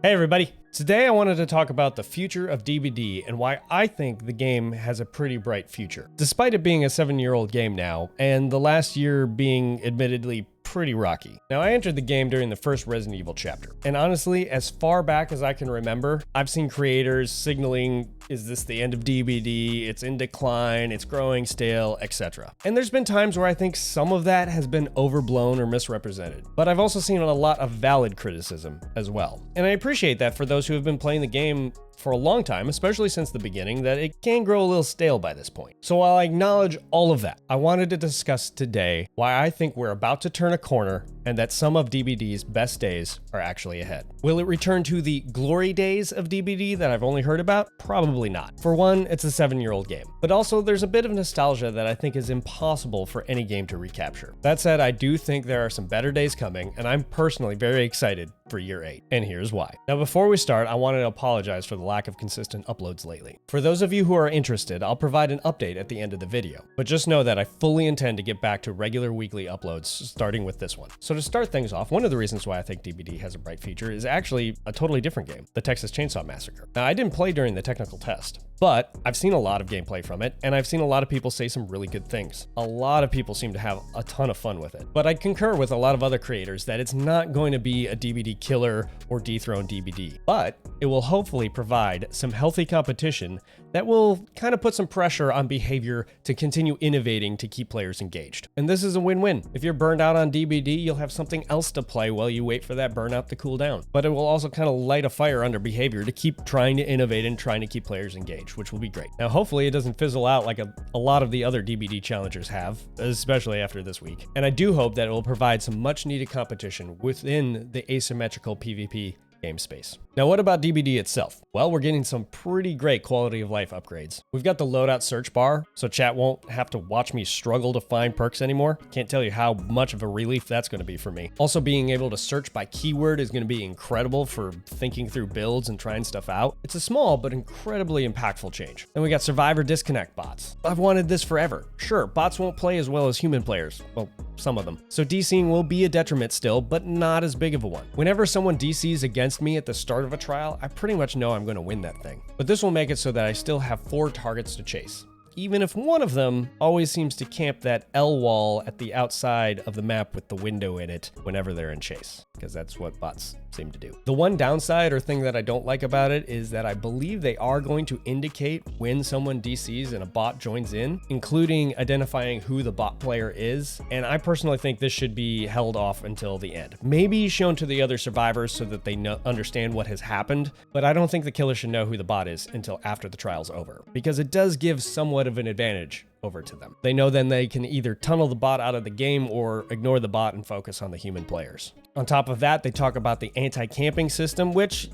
Hey everybody! Today I wanted to talk about the future of DBD and why I think the game has a pretty bright future. Despite it being a 7-year-old game now, and the last year being admittedly pretty rocky. Now, I entered the game during the first Resident Evil chapter, and honestly, as far back as I can remember, I've seen creators signaling, is this the end of DBD? It's in decline, it's growing stale, etc. And there's been times where I think some of that has been overblown or misrepresented, but I've also seen a lot of valid criticism as well. And I appreciate that for those who have been playing the game for a long time, especially since the beginning, that it can grow a little stale by this point. So while I acknowledge all of that, I wanted to discuss today why I think we're about to turn a corner and that some of DBD's best days are actually ahead. Will it return to the glory days of DBD that I've only heard about? Probably not. For one, it's a 7-year-old game, but also there's a bit of nostalgia that I think is impossible for any game to recapture. That said, I do think there are some better days coming, and I'm personally very excited for year 8, and here's why. Now, before we start, I wanted to apologize for the lack of consistent uploads lately. For those of you who are interested, I'll provide an update at the end of the video, but just know that I fully intend to get back to regular weekly uploads, starting with this one. So to start things off, one of the reasons why I think DBD has a bright future is actually a totally different game, the Texas Chainsaw Massacre. Now, I didn't play during the technical test, but I've seen a lot of gameplay from it, and I've seen a lot of people say some really good things. A lot of people seem to have a ton of fun with it. But I concur with a lot of other creators that it's not going to be a DBD killer or dethrone DBD, but it will hopefully provide some healthy competition that will kind of put some pressure on behavior to continue innovating to keep players engaged. And this is a win-win. If you're burned out on DBD, you'll have something else to play while you wait for that burnout to cool down. But it will also kind of light a fire under behavior to keep trying to innovate and trying to keep players engaged, which will be great. Now, hopefully it doesn't fizzle out like a lot of the other DBD challengers have, especially after this week. And I do hope that it will provide some much needed competition within the asymmetrical PvP game space. Now, what about DBD itself? Well, we're getting some pretty great quality of life upgrades. We've got the loadout search bar, so chat won't have to watch me struggle to find perks anymore. Can't tell you how much of a relief that's going to be for me. Also, being able to search by keyword is going to be incredible for thinking through builds and trying stuff out. It's a small but incredibly impactful change. Then we got survivor disconnect bots. I've wanted this forever. Sure, bots won't play as well as human players. Well, some of them. So DCing will be a detriment still, but not as big of a one. Whenever someone DCs against me at the start of a trial, I pretty much know I'm going to win that thing. But this will make it so that I still have 4 targets to chase, even if one of them always seems to camp that L wall at the outside of the map with the window in it whenever they're in chase, because that's what bots seem to do. The one downside or thing that I don't like about it is that I believe they are going to indicate when someone DCs and a bot joins in, including identifying who the bot player is, and I personally think this should be held off until the end. Maybe shown to the other survivors so that they understand what has happened, but I don't think the killer should know who the bot is until after the trial's over, because it does give somewhat of an advantage over to them. They know then they can either tunnel the bot out of the game or ignore the bot and focus on the human players. On top of that, they talk about the anti-camping system, which,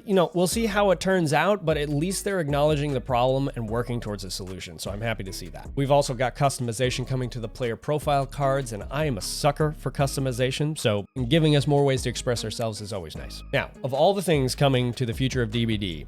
we'll see how it turns out, but at least they're acknowledging the problem and working towards a solution, so I'm happy to see that. We've also got customization coming to the player profile cards, and I am a sucker for customization, so giving us more ways to express ourselves is always nice. Now, of all the things coming to the future of DBD,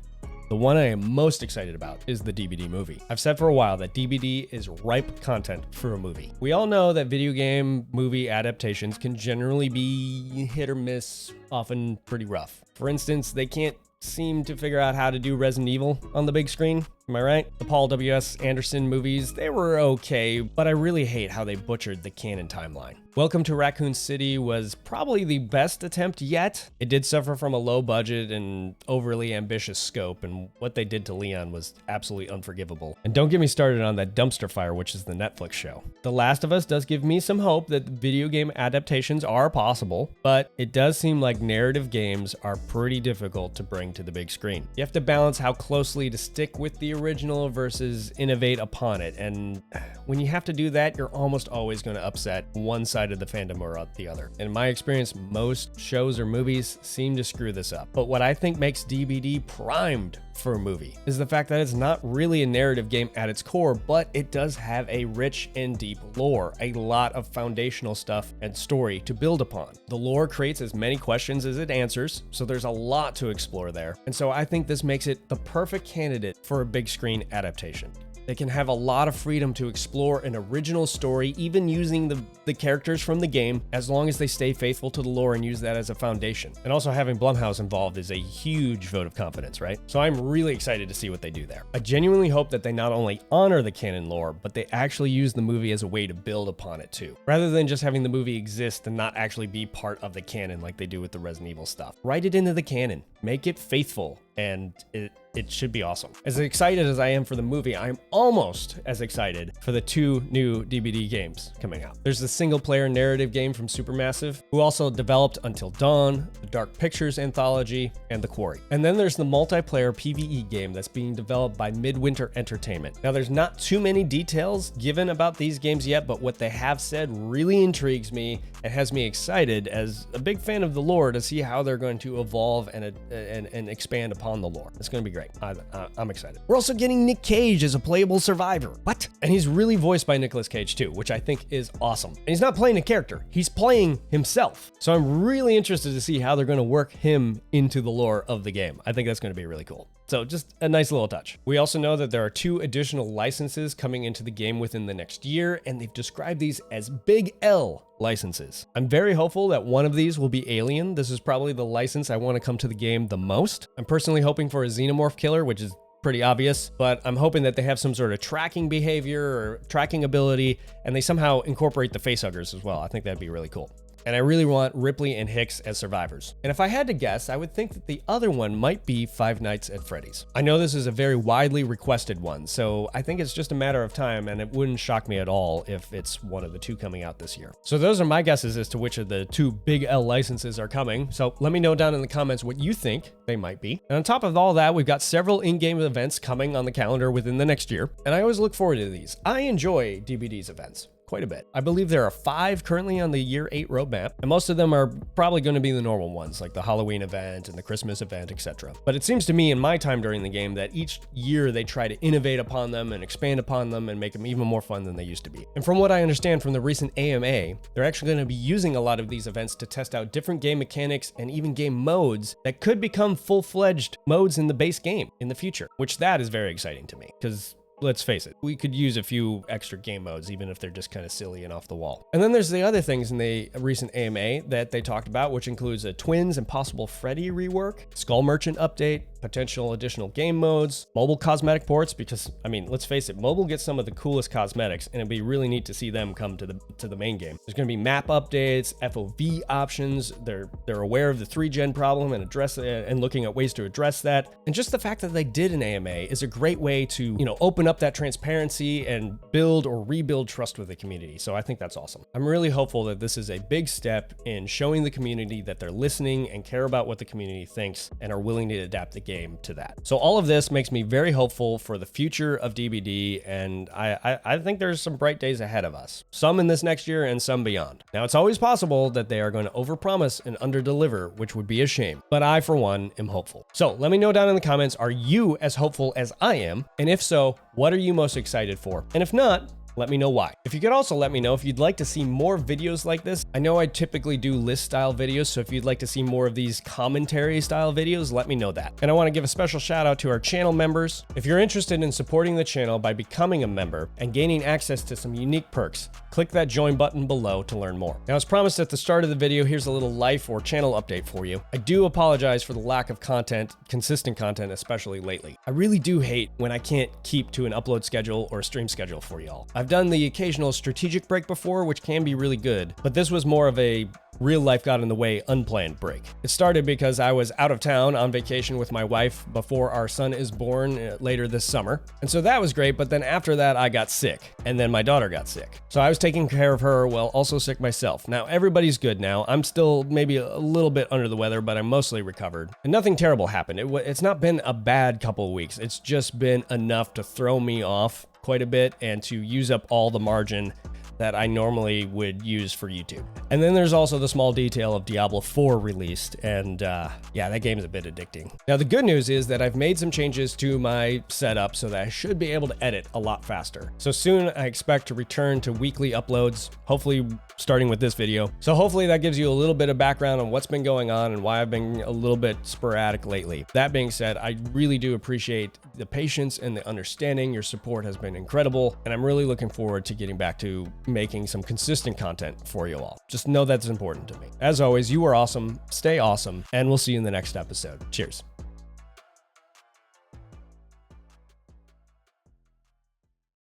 the one I am most excited about is the DBD movie. I've said for a while that DBD is ripe content for a movie. We all know that video game movie adaptations can generally be hit or miss, often pretty rough. For instance, they can't seem to figure out how to do Resident Evil on the big screen. Am I right? The Paul W.S. Anderson movies, they were okay, but I really hate how they butchered the canon timeline. Welcome to Raccoon City was probably the best attempt yet. It did suffer from a low budget and overly ambitious scope, and what they did to Leon was absolutely unforgivable. And don't get me started on that Dumpster Fire, which is the Netflix show. The Last of Us does give me some hope that video game adaptations are possible, but it does seem like narrative games are pretty difficult to bring to the big screen. You have to balance how closely to stick with the original versus innovate upon it, and when you have to do that, you're almost always going to upset one side of the fandom or the other. In my experience, most shows or movies seem to screw this up. But what I think makes DBD primed for a movie is the fact that it's not really a narrative game at its core, but it does have a rich and deep lore, a lot of foundational stuff and story to build upon. The lore creates as many questions as it answers, so there's a lot to explore there. And so I think this makes it the perfect candidate for a big screen adaptation. They can have a lot of freedom to explore an original story, even using the characters from the game, as long as they stay faithful to the lore and use that as a foundation. And also having Blumhouse involved is a huge vote of confidence, right? So I'm really excited to see what they do there. I genuinely hope that they not only honor the canon lore, but they actually use the movie as a way to build upon it too, rather than just having the movie exist and not actually be part of the canon like they do with the Resident Evil stuff. Write it into the canon, make it faithful, and it should be awesome. As excited as I am for the movie, I'm almost as excited for the 2 new DBD games coming out. There's the single-player narrative game from Supermassive, who also developed Until Dawn, the Dark Pictures anthology, and The Quarry. And then there's the multiplayer PvE game that's being developed by Midwinter Entertainment. Now, there's not too many details given about these games yet, but what they have said really intrigues me and has me excited as a big fan of the lore to see how they're going to evolve and expand upon the lore. It's going to be great. I'm excited. We're also getting Nick Cage as a playable survivor. What? And he's really voiced by Nicolas Cage too, which I think is awesome. And he's not playing a character, he's playing himself. So I'm really interested to see how they're going to work him into the lore of the game. I think that's going to be really cool. So just a nice little touch. We also know that there are 2 additional licenses coming into the game within the next year, and they've described these as Big L licenses. I'm very hopeful that one of these will be Alien. This is probably the license I want to come to the game the most. I'm personally hoping for a Xenomorph killer, which is pretty obvious, but I'm hoping that they have some sort of tracking behavior or tracking ability, and they somehow incorporate the facehuggers as well. I think that'd be really cool. And I really want Ripley and Hicks as survivors. And if I had to guess, I would think that the other one might be Five Nights at Freddy's. I know this is a very widely requested one, so I think it's just a matter of time, and it wouldn't shock me at all if it's one of the 2 coming out this year. So those are my guesses as to which of the 2 Big L licenses are coming. So let me know down in the comments what you think they might be. And on top of all that, we've got several in-game events coming on the calendar within the next year, and I always look forward to these. I enjoy DBD's events quite a bit. I believe there are 5 currently on the year 8 roadmap, and most of them are probably going to be the normal ones, like the Halloween event and the Christmas event, etc. But it seems to me in my time during the game that each year they try to innovate upon them and expand upon them and make them even more fun than they used to be. And from what I understand from the recent AMA, they're actually going to be using a lot of these events to test out different game mechanics and even game modes that could become full-fledged modes in the base game in the future, which that is very exciting to me, because let's face it, we could use a few extra game modes, even if they're just kind of silly and off the wall. And then there's the other things in the recent AMA that they talked about, which includes a Twins and possible Freddy rework, Skull Merchant update, potential additional game modes, mobile cosmetic ports, because, I mean, let's face it, mobile gets some of the coolest cosmetics, and it'd be really neat to see them come to the main game. There's going to be map updates, FOV options. They're aware of the 3-gen problem and looking at ways to address that. And just the fact that they did an AMA is a great way to, open up that transparency and build or rebuild trust with the community. So I think that's awesome. I'm really hopeful that this is a big step in showing the community that they're listening and care about what the community thinks and are willing to adapt the game to that. So all of this makes me very hopeful for the future of DBD, and I think there's some bright days ahead of us. Some in this next year and some beyond. Now, it's always possible that they are going to overpromise and underdeliver, which would be a shame. But I, for one, am hopeful. So let me know down in the comments, are you as hopeful as I am? And if so, what are you most excited for? And if not, let me know why. If you could also let me know if you'd like to see more videos like this. I know I typically do list style videos, so if you'd like to see more of these commentary style videos, let me know that. And I want to give a special shout out to our channel members. If you're interested in supporting the channel by becoming a member and gaining access to some unique perks, click that join button below to learn more. Now, as promised at the start of the video, here's a little life or channel update for you. I do apologize for the lack of content, consistent content, especially lately. I really do hate when I can't keep to an upload schedule or a stream schedule for y'all. I've done the occasional strategic break before, which can be really good, but this was more of a real life got in the way unplanned break. It started because I was out of town on vacation with my wife before our son is born later this summer. And so that was great, but then after that I got sick, and then my daughter got sick. So I was taking care of her while also sick myself. Now everybody's good now. I'm still maybe a little bit under the weather, but I'm mostly recovered. And nothing terrible happened. It's not been a bad couple of weeks. It's just been enough to throw me off quite a bit and to use up all the margin that I normally would use for YouTube. And then there's also the small detail of Diablo 4 released, and yeah, that game is a bit addicting. Now, the good news is that I've made some changes to my setup so that I should be able to edit a lot faster. So soon I expect to return to weekly uploads, hopefully starting with this video. So hopefully that gives you a little bit of background on what's been going on and why I've been a little bit sporadic lately. That being said, I really do appreciate the patience and the understanding. Your support has been incredible, and I'm really looking forward to getting back to making some consistent content for you all. Just know that's important to me. As always, you are awesome, stay awesome, and we'll see you in the next episode. Cheers.